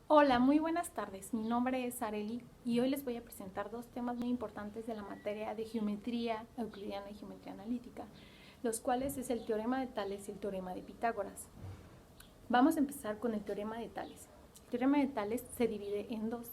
Hola, muy buenas tardes. Mi nombre es Areli y hoy les voy a presentar dos temas muy importantes de la materia de geometría euclidiana y geometría analítica, los cuales es el teorema de Tales y el teorema de Pitágoras. Vamos a empezar con el teorema de Tales. El teorema de Tales se divide en dos.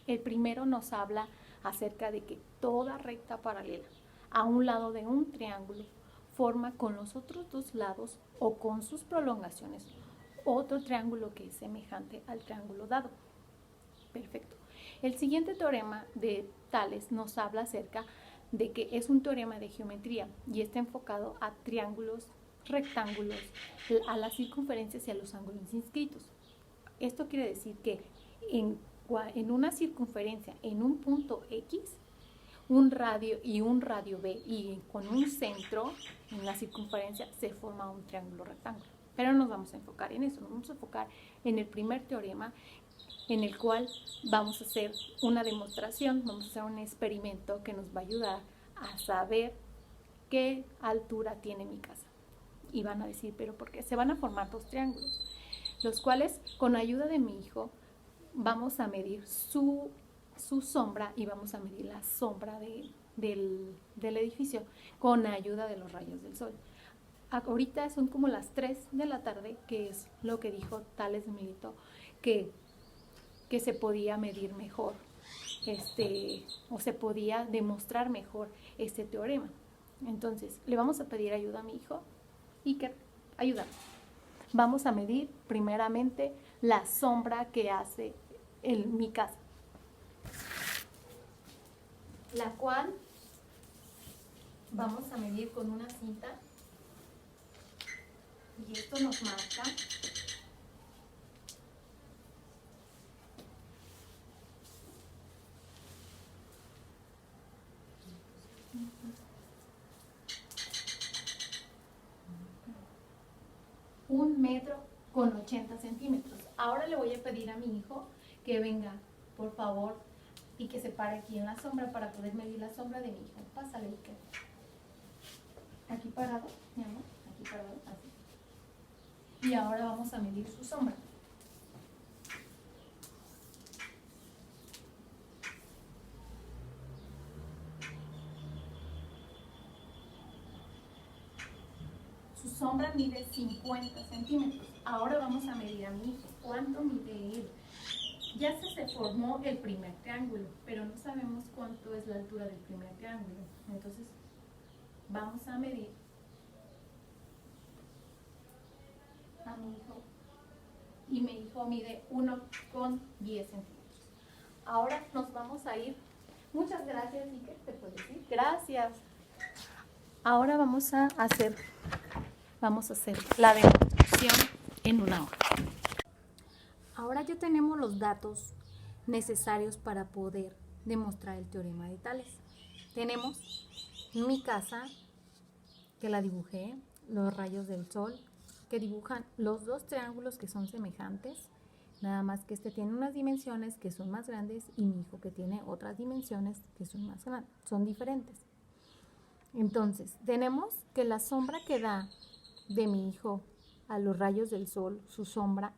El primero nos habla acerca de que toda recta paralela a un lado de un triángulo forma con los otros dos lados o con sus prolongaciones otro triángulo que es semejante al triángulo dado. Perfecto. El siguiente teorema de Tales nos habla acerca de que es un teorema de geometría y está enfocado a triángulos, rectángulos, a las circunferencias y a los ángulos inscritos. Esto quiere decir que en una circunferencia, en un punto X, un radio y un radio B y con un centro en la circunferencia se forma un triángulo rectángulo. Pero no nos vamos a enfocar en eso, nos vamos a enfocar en el primer teorema en el cual vamos a hacer una demostración, vamos a hacer un experimento que nos va a ayudar a saber qué altura tiene mi casa. Y van a decir, pero ¿por qué? Se van a formar dos triángulos, los cuales con ayuda de mi hijo vamos a medir su sombra y vamos a medir la sombra del edificio con ayuda de los rayos del sol. Ahorita son como las 3 de la tarde, que es lo que dijo Tales de Mileto, que se podía medir mejor o se podía demostrar mejor este teorema. Entonces, le vamos a pedir ayuda a mi hijo y que ayúdame. Vamos a medir primeramente la sombra que hace mi casa, la cual vamos a medir con una cinta y esto nos marca un metro con 80 centímetros. Ahora le voy a pedir a mi hijo que venga, por favor, y que se pare aquí en la sombra para poder medir la sombra de mi hijo. Pásale, Iker. Aquí parado, mi amor, aquí parado, así. Y ahora vamos a medir su sombra. Su sombra mide 50 centímetros. Ahora vamos a medir a mi hijo. ¿Cuánto mide él? Ya se formó el primer triángulo, pero no sabemos cuánto es la altura del primer triángulo. Entonces, vamos a medir a mi hijo. Y mi hijo mide 1,10 centímetros. Ahora nos vamos a ir. Muchas gracias, Iker, ¿te puedo decir? Gracias. Ahora vamos a hacer la demostración en una hora. Ahora ya tenemos los datos necesarios para poder demostrar el teorema de Tales. Tenemos mi casa, que la dibujé, los rayos del sol, que dibujan los dos triángulos que son semejantes, nada más que este tiene unas dimensiones que son más grandes y mi hijo que tiene otras dimensiones que son más grandes, son diferentes. Entonces, tenemos que la sombra que da de mi hijo a los rayos del sol, su sombra,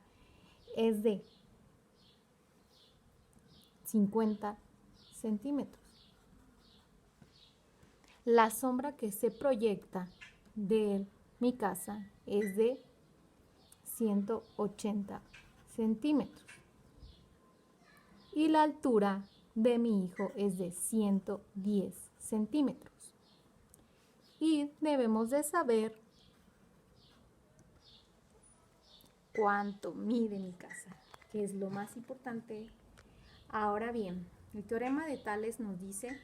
es de 50 centímetros. La sombra que se proyecta de mi casa es de 180 centímetros. Y la altura de mi hijo es de 110 centímetros. Y debemos de saber cuánto mide mi casa, que es lo más importante. Ahora bien, el teorema de Tales nos dice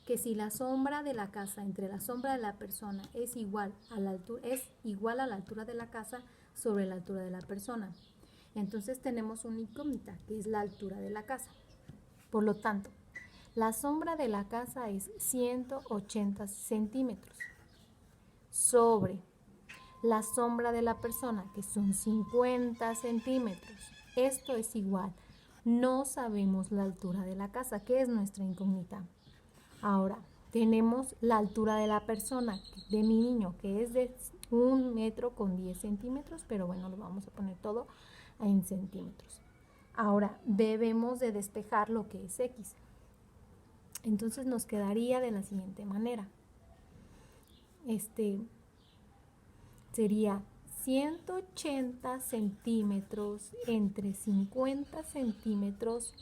que si la sombra de la casa entre la sombra de la persona es igual a la altura de la casa sobre la altura de la persona, entonces tenemos una incógnita que es la altura de la casa. Por lo tanto, la sombra de la casa es 180 centímetros sobre la sombra de la persona, que son 50 centímetros. Esto es igual. No sabemos la altura de la casa, que es nuestra incógnita. Ahora, tenemos la altura de la persona, de mi niño, que es de 1 metro con 10 centímetros, pero bueno, lo vamos a poner todo en centímetros. Ahora debemos de despejar lo que es X. Entonces nos quedaría de la siguiente manera. Sería 180 centímetros entre 50 centímetros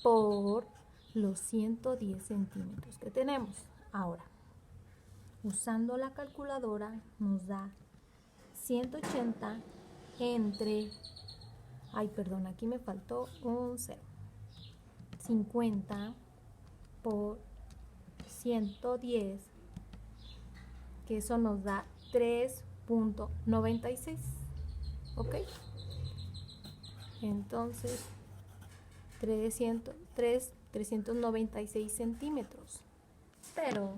por los 110 centímetros que tenemos. Ahora, usando la calculadora nos da 180 entre, aquí me faltó un 0, 50 por 110, que eso nos da 3.96, ¿ok? Entonces 396 centímetros, pero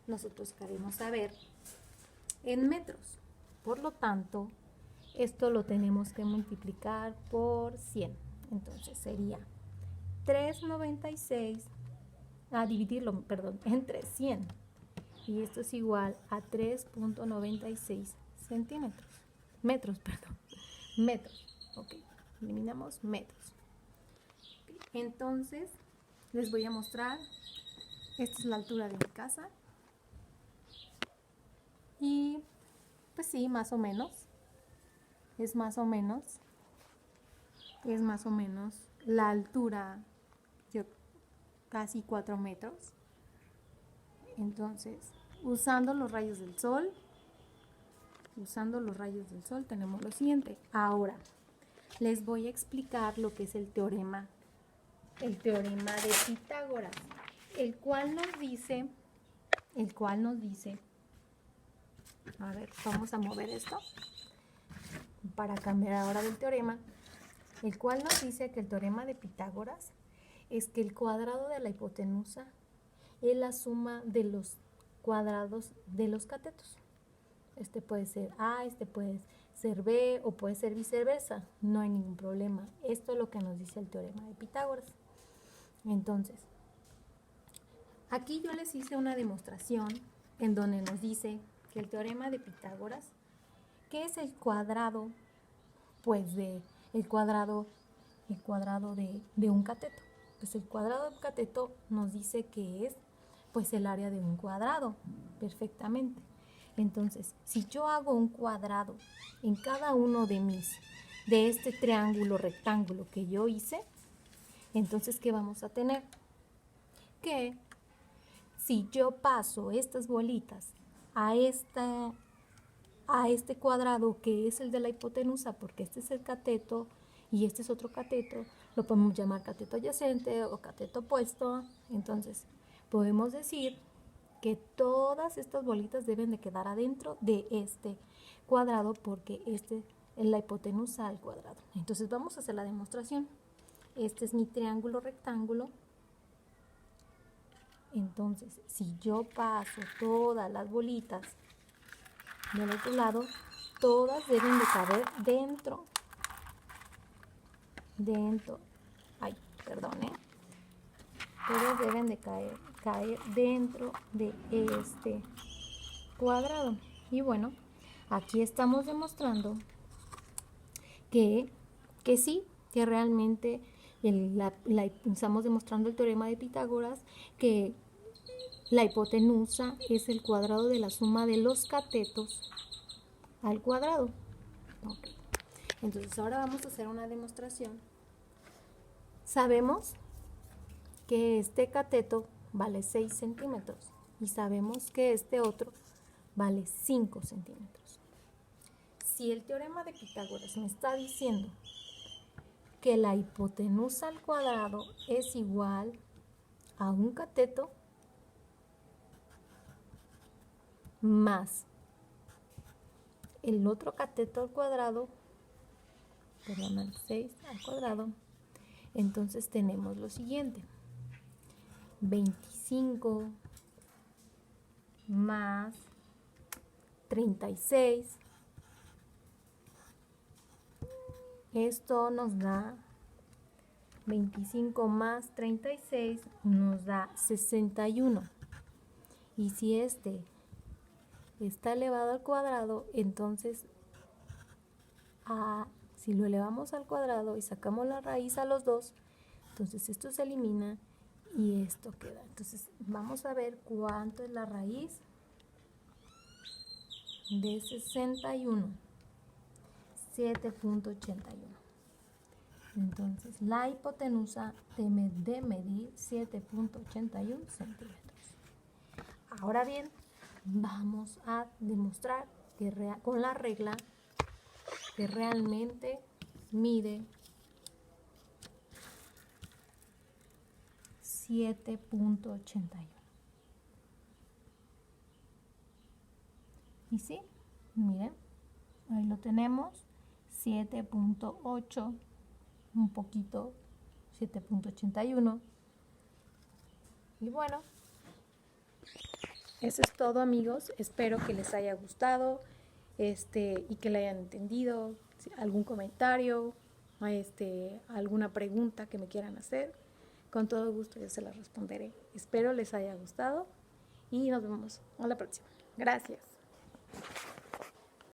nosotros queremos saber en metros, por lo tanto esto lo tenemos que multiplicar por 100, entonces sería 396 dividirlo, entre 100, y esto es igual a 3.96 centímetros, metros, ok, eliminamos metros. Entonces les voy a mostrar, esta es la altura de mi casa, y pues sí, más o menos, es más o menos la altura, casi 4 metros. Entonces, usando los rayos del sol tenemos lo siguiente. Ahora les voy a explicar lo que es el teorema de Pitágoras, el cual nos dice, a ver, vamos a mover esto para cambiar ahora del teorema, el cual nos dice que el teorema de Pitágoras es que el cuadrado de la hipotenusa es la suma de los cuadrados de los catetos. Este puede ser A, este puede ser B o puede ser viceversa, no hay ningún problema. Esto es lo que nos dice el teorema de Pitágoras. Entonces, aquí yo les hice una demostración en donde nos dice que el teorema de Pitágoras, ¿qué es el cuadrado? Pues el cuadrado de un cateto. Pues el cuadrado de un cateto nos dice que es pues el área de un cuadrado, perfectamente. Entonces, si yo hago un cuadrado en cada uno de este triángulo rectángulo que yo hice, entonces, ¿qué vamos a tener? Que si yo paso estas bolitas a este cuadrado que es el de la hipotenusa, porque este es el cateto y este es otro cateto, lo podemos llamar cateto adyacente o cateto opuesto. Entonces, podemos decir que todas estas bolitas deben de quedar adentro de este cuadrado porque este es la hipotenusa al cuadrado. Entonces, vamos a hacer la demostración. Este es mi triángulo rectángulo. Entonces, si yo paso todas las bolitas del otro lado, todas deben de caber dentro. Todas deben de caer dentro de este cuadrado. Y bueno, aquí estamos demostrando que sí, que realmente estamos demostrando el teorema de Pitágoras, que la hipotenusa es el cuadrado de la suma de los catetos al cuadrado. Okay. Entonces ahora vamos a hacer una demostración. Sabemos que este cateto vale 6 centímetros y sabemos que este otro vale 5 centímetros. Si el teorema de Pitágoras me está diciendo que la hipotenusa al cuadrado es igual a un cateto más el otro cateto al cuadrado, el 6 al cuadrado, entonces tenemos lo siguiente: 25 más 36. Esto nos da 25 más 36 nos da 61. Y si este está elevado al cuadrado, entonces si lo elevamos al cuadrado y sacamos la raíz a los dos, entonces esto se elimina y esto queda. Entonces vamos a ver cuánto es la raíz de 61, 7.81. Entonces la hipotenusa de medir 7.81 centímetros. Ahora bien, vamos a demostrar que con la regla que realmente mide 7.81. Y sí, miren, ahí lo tenemos, 7.8, un poquito, 7.81. Y bueno, eso es todo, amigos. Espero que les haya gustado y que le hayan entendido. Algún comentario, alguna pregunta que me quieran hacer, con todo gusto yo se las responderé. Espero les haya gustado y nos vemos a la próxima. Gracias.